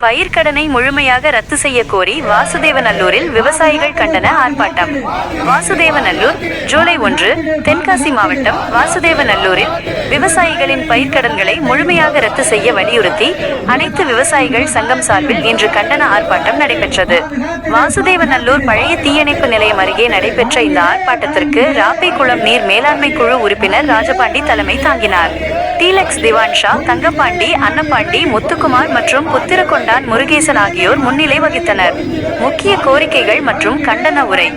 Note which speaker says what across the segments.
Speaker 1: பயிர்க்கடனை முழுமையாக ரத்து செய்ய கோரி வாசுதேவநல்லூரில் விவசாயிகள் கண்டன ஆர்ப்பாட்டம். வாசுதேவநல்லூர், ஜூலை 1, தென்காசி மாவட்டம் வாசுதேவநல்லூரில் விவசாயிகளின் பயிர்க்கடன்களை முழுமையாக ரத்து செய்ய வலியுறுத்தி அனைத்து விவசாயிகள் சங்கம் சார்பில் இன்று கண்டன ஆர்ப்பாட்டம் நடைபெற்றது. வாசுதேவநல்லூர் பழைய தீயணைப்பு நிலையம் அருகே நடைபெற்ற இந்த ஆர்ப்பாட்டத்திற்கு ராப்பைக்குளம் நீர் மேலாண்மை குழு உறுப்பினர் ராஜபாண்டி தலைமை தாங்கினார். டீலக்ஸ் திவான்ஷா, தங்கப்பாண்டி, அன்னப்பாண்டி, முத்துக்குமார் மற்றும் புத்திரகொண்டான் முருகேசன் ஆகியோர் முன்னிலை வகித்தனர். முக்கிய கோரிக்கைகள் மற்றும் கண்டன உரை.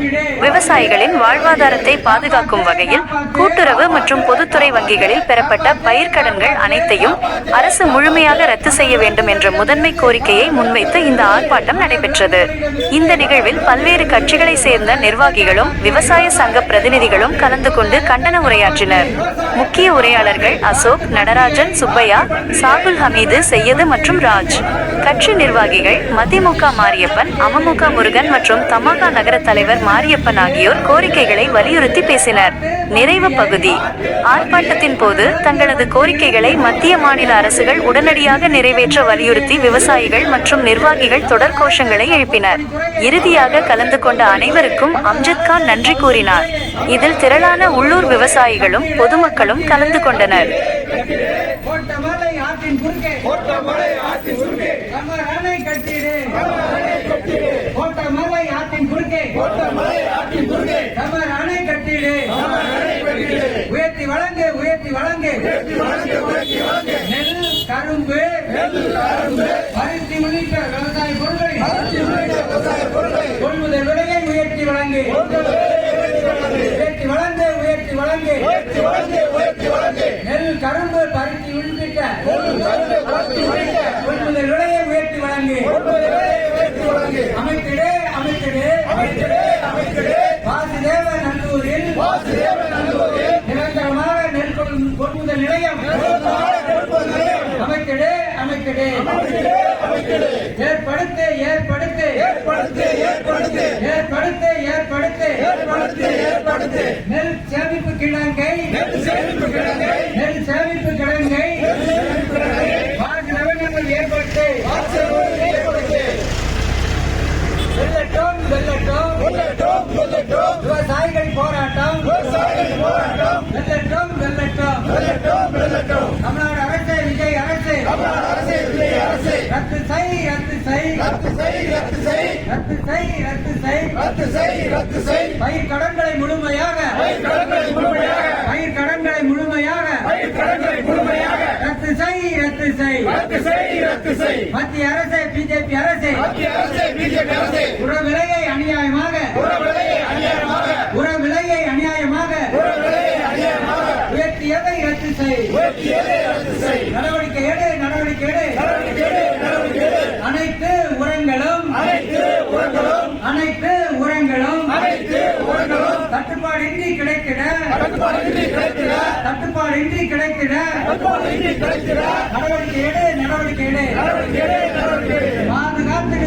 Speaker 1: விவசாயிகளின் வாழ்வாதாரத்தை பாதுகாக்கும் வகையில் கூட்டுறவு மற்றும் பொதுத்துறை வங்கிகளில் பெறப்பட்ட பயிர்க்கடன்கள் அனைத்தையும் அரசு முழுமையாக ரத்து செய்ய வேண்டும் என்ற முதன்மை கோரிக்கையை முன்வைத்து இந்த ஆர்ப்பாட்டம் நடைபெற்றது. இந்த நிகழ்வில் பல்வேறு கட்சிகளை சேர்ந்த நிர்வாகிகளும் விவசாய சங்க பிரதிநிதிகளும் கலந்து கொண்டு கண்டன உரையாற்றினர். முக்கிய உரையாளர்கள் அசோக், நடராஜன், சுப்பையா, சாகுல் ஹமீது, செய்யது மற்றும் ராஜ். கட்சி நிர்வாகிகள் மதிமுக மாரியப்பன், அமமுக முருகன் மற்றும் தமாக நகர தலைவர் மாரியப்பன் ஆகியோர் கோரிக்கைகளை வலியுறுத்தி பேசினர். நிறைவு பகுதி. ஆர்ப்பாட்டத்தின் போது தங்களது கோரிக்கைகளை மத்திய மாநில அரசுகள் உடனடியாக நிறைவேற்ற வலியுறுத்தி விவசாயிகள் மற்றும் நிர்வாகிகள் தொடர் கோஷங்களை எழுப்பினர். இறுதியாக கலந்து கொண்ட அனைவருக்கும் அம்ஜத் கான் நன்றி கூறினார். இதில் திரளான உள்ளூர் விவசாயிகளும் பொதுமக்களும் கலந்து கொண்டனர்.
Speaker 2: உயர்த்தி வழங்கு, உயர்த்தி வழங்கு. நெல், கரும்பு, பருத்தி உள்ளிட்ட விவசாய பொருட்களை கொள்முதல் விலையை உயர்த்தி வழங்கு. உயர்த்தி வழங்கு, உயர்த்தி வழங்கு. நெல், கரும்பு, பருத்தி உள்ளிட்ட கொள்முதல் விலையை உயர்த்தி வழங்கு. அமைத்திடு, அமைத்திடு. வாசுதேவநல்லூரில் நிரந்தரமாக நெல் கொள்முதல் நிலையம் அமைத்திடு, அமைத்திடு. ஏற்படுத்து, ஏற்படுத்து. நெல் சேமிப்பு கிடங்கை வாசகங்கள் ஏற்படுத்து. வெல்லட்டும் விவசாயிகள் போராட்டம். வெல்லட்டும். தமிழ்நாடு அரசு, விஜய் அரசு ரத்து செய். பயிர் கடன்களை முழுமையாக ரத்து செய். மத்திய அரசு, பிஜேபி அரசு உர விலையை அநியாயமாக உயர்த்தியதை ரத்து செய். நடவடிக்கை எடு. அனைத்து உரங்களும் தட்டுப்பாடின்றி கிடைத்திட நடவடிக்கை எடு. பாதுகாத்திடு.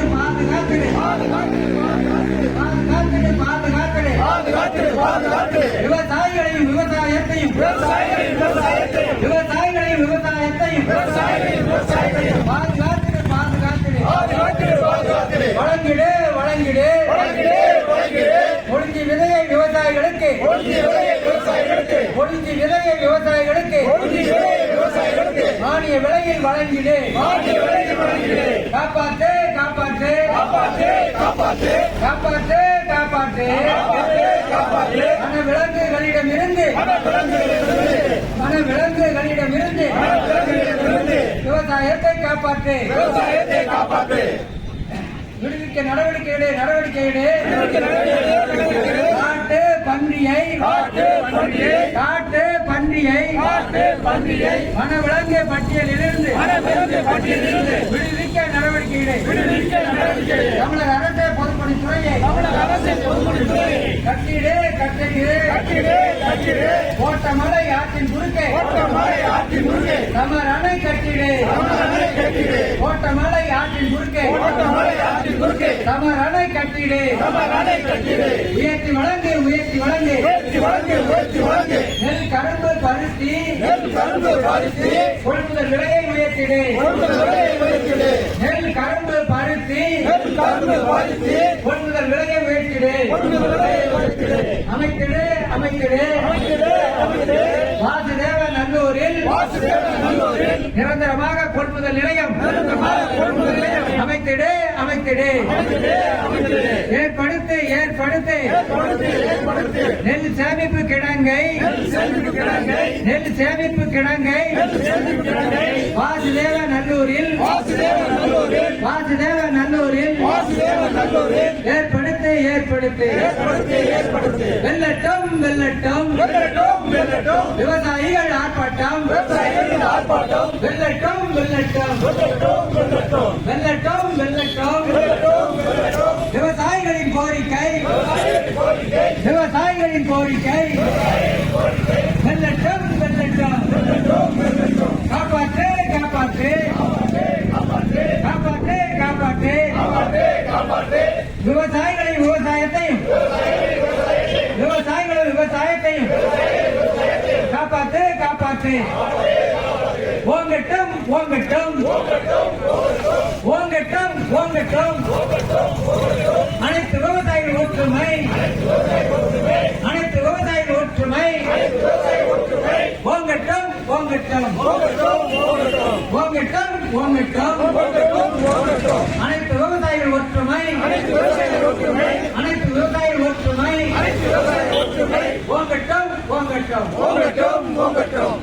Speaker 2: விவசாயிகளையும் விவசாயத்தையும் பாதுகாத்திடு. வழங்கிடு. ஒழுங்கி விதையை விவசாயிகளுக்கு மானிய விலையில் வழங்கிடு. காப்பாற்று. வனவிலங்குகளிடமிருந்து விவசாயத்தை காப்பாற்று. விடுவிக்க நடவடிக்கை எடு. காட்டு பன்றியை வனவிலங்கு பட்டியலிலிருந்து விடுவிக்க நடவடிக்கை எடு. தமிழக அரசு பொதுப்பணித்துறையை கட்டிடு. ஓட்டமலை ஆற்றின் குறுக்கே சமர் அணை கட்டிடு ஓட்டமலை ஆற்றின் குறுக்கே சமர் அணை கட்டிடு உயர்த்தி வழங்கு நெல் கரும்பு பருத்தி கொள்முதல் விலையை உயர்த்திடு நெல் கரும்பு பருத்தி கொள்முதல் விலையை உயர்த்திடு அமைத்திடு வாசுதேவநல்லூரில் நிரந்தரமாக கொள்முதல் நிலையம் அமைத்திடு ஏற்படுத்து நெல் சேமிப்பு கிடங்கை வாசுதேவநல்லூரில் ஏற்படுத்து வெல்லட்டும் விவசாயிகள் ஆர்ப்பாட்டம் வெல்லட்டும் விவசாயிகளின் கோரிக்கை வெல்லட்டும் காப்பாற்று விவசாயத்தையும் காப்பாற்று ஓங்கட்டும் அனைத்து விவசாயிகள் ஒற்றுமை ஓங்கட்டும் அனைத்து விவசாயிகள் ஒற்றுமை ஓங்கட்டும்